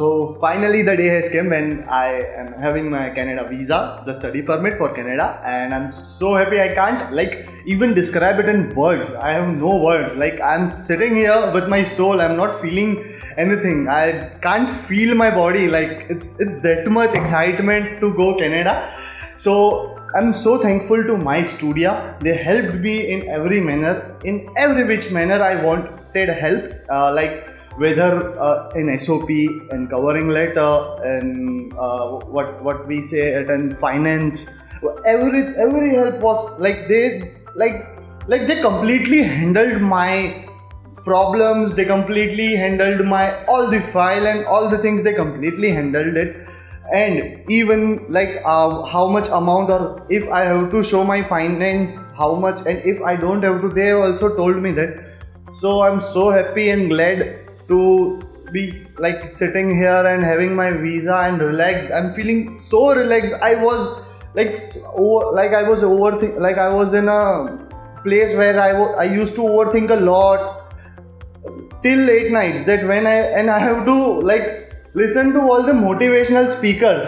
So finally the day has come when I am having my Canada visa, the study permit for Canada, and I'm so happy. I can't even describe it in words. I have no words. I'm sitting here with my soul. I'm not feeling anything. I can't feel my body. It's that much excitement to go Canada. So I'm so thankful to MyStudia. They helped me in every manner, in every which manner I wanted help. Whether in SOP, in covering letter, and what we say it in finance, every help was they completely handled my problems. They completely handled my all the file and all the things. They completely handled it. And even how much amount, or if I have to show my finance, how much, and if I don't have to, they also told me that. So I'm so happy and glad to be sitting here and having my visa and relaxed. I'm feeling so relaxed. I was I was in a place where I used to overthink a lot till late nights, that when I have to listen to all the motivational speakers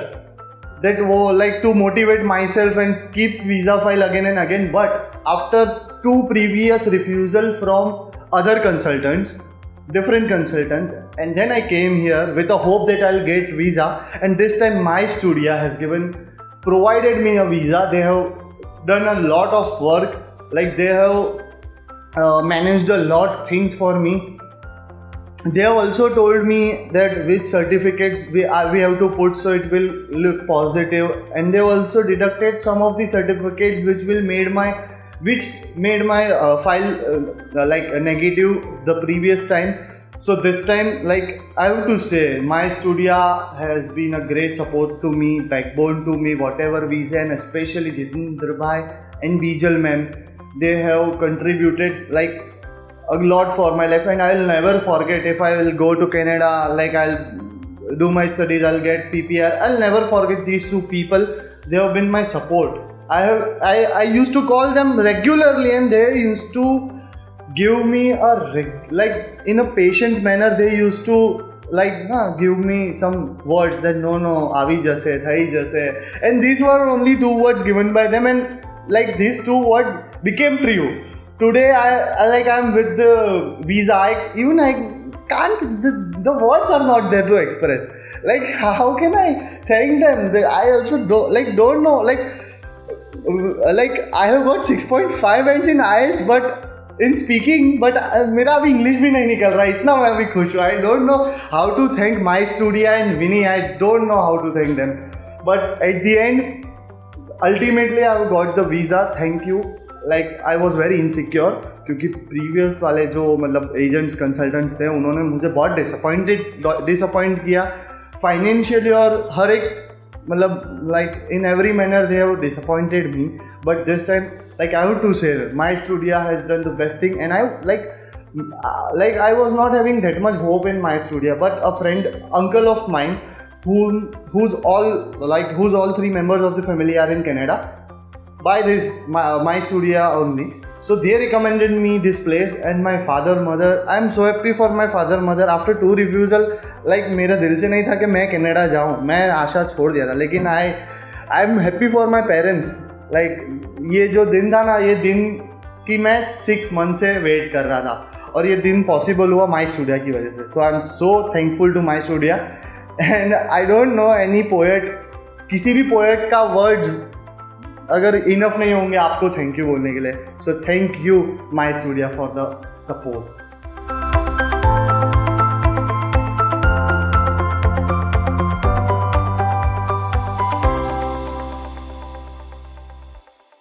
that to motivate myself and keep visa file again and again. But after 2 previous refusal from other consultants, different consultants, and then I came here with a hope that I'll get visa, and this time MyStudia has provided me a visa. They have done a lot of work. They have managed a lot things for me. They have also told me that which certificates we have to put so it will look positive, and they also deducted some of the certificates which made my file negative the previous time. So this time, I have to say, MyStudia has been a great support to me, backbone to me, whatever visa, and especially Jitendra Bhai and Bijal ma'am. They have contributed a lot for my life, and I'll never forget. If I will go to Canada, I'll do my studies, I'll get PPR, I'll never forget these 2 people. They have been my support. I used to call them regularly, and they used to give me in a patient manner. They used to give me some words that no avi jase thai jase, and these were only 2 words given by them, and these 2 words became true. Today I'm with the visa. I can't. The words are not there to express. How can I thank them? I also don't know. I have got 6.5 bands in IELTS, but in speaking, but मेरा अभी English भी नहीं निकल रहा है. इतना मैं भी खुश हूँ. I don't know how to thank MyStudia and Vinny. I don't know how to thank them. But at the end, ultimately I got the visa. Thank you. I was very insecure क्योंकि previous वाले जो agents consultants थे, उन्होंने मुझे बहुत disappoint किया financially, और हर एक in every manner they have disappointed me. But this time, I have to say, MyStudia has done the best thing, and I was not having that much hope in MyStudia, but a friend, uncle of mine, who's all 3 members of the family are in Canada by this MyStudia only. So they recommended me this place, and my father, mother, I am so happy for my father, mother. After 2 refusal, मेरा दिल से नहीं था कि मैं Canada जाऊँ, मैं आशा छोड़ दिया था, लेकिन I am happy for my parents. ये जो दिन था ना, ये दिन कि मैं 6 months से वेट कर रहा था, और ये दिन पॉसिबल हुआ MyStudia की वजह से. So I am so thankful to MyStudia, and I don't know any poet, किसी भी poet का words अगर इनफ नहीं होंगे आपको थैंक यू बोलने के लिए. So thank you MyStudia for the support.